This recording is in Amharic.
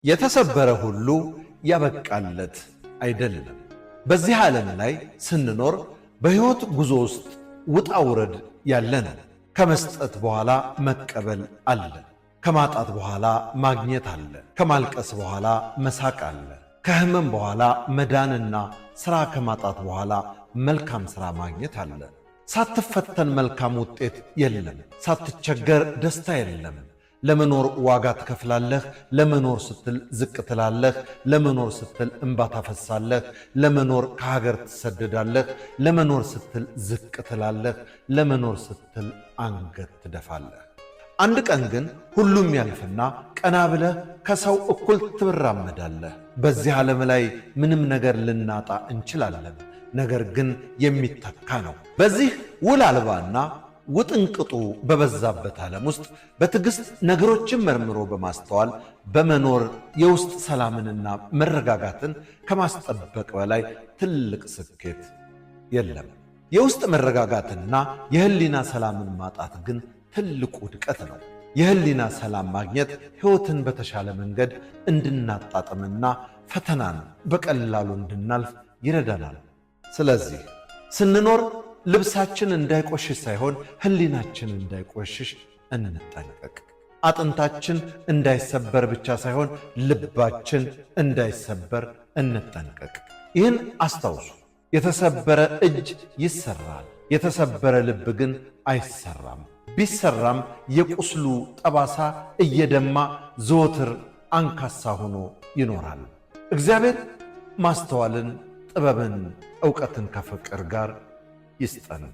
የተሰበረ ሁሉ ያበቃለት አይደለም። በዚህ ዓለም ላይ ስንኖር በሕይወት ጉዞ ውስጥ ውጣ ውረድ ያለ ነው። ከመስጠት በኋላ መቀበል አለ። ከማጣት በኋላ ማግኘት አለ። ከማልቀስ በኋላ መሳቅ አለ። ከሕመም በኋላ መዳንና ሥራ ከማጣት በኋላ መልካም ሥራ ማግኘት አለ። ሳትፈተን መልካም ውጤት የለም። ሳትቸገር ደስታ የለም። ለመኖር ዋጋ ትከፍላለህ። ለመኖር ስትል ዝቅ ትላለህ። ለመኖር ስትል እንባ ታፈሳለህ። ለመኖር ከሀገር ትሰደዳለህ። ለመኖር ስትል ዝቅ ትላለህ። ለመኖር ስትል አንገት ትደፋለህ። አንድ ቀን ግን ሁሉም ያልፍና ቀና ብለህ ከሰው እኩል ትራመዳለህ። በዚህ ዓለም ላይ ምንም ነገር ልናጣ እንችላለን፣ ነገር ግን የሚተካ ነው። በዚህ ውል አልባና ውጥንቅጡ በበዛበት ዓለም ውስጥ በትዕግሥት ነገሮችን መርምሮ በማስተዋል በመኖር የውስጥ ሰላምንና መረጋጋትን ከማስጠበቅ በላይ ትልቅ ስኬት የለም። የውስጥ መረጋጋትና የህሊና ሰላምን ማጣት ግን ትልቁ ውድቀት ነው። የህሊና ሰላም ማግኘት ሕይወትን በተሻለ መንገድ እንድናጣጥምና ፈተናን በቀላሉ እንድናልፍ ይረዳናል። ስለዚህ ስንኖር ልብሳችን እንዳይቆሽሽ ሳይሆን ህሊናችን እንዳይቆሽሽ እንጠንቀቅ። አጥንታችን እንዳይሰበር ብቻ ሳይሆን ልባችን እንዳይሰበር እንጠንቀቅ። ይህን አስታውሱ። የተሰበረ እጅ ይሰራል፣ የተሰበረ ልብ ግን አይሰራም። ቢሰራም የቁስሉ ጠባሳ እየደማ ዘወትር አንካሳ ሆኖ ይኖራል። እግዚአብሔር ማስተዋልን፣ ጥበብን፣ ዕውቀትን ከፍቅር ጋር ይስጠን።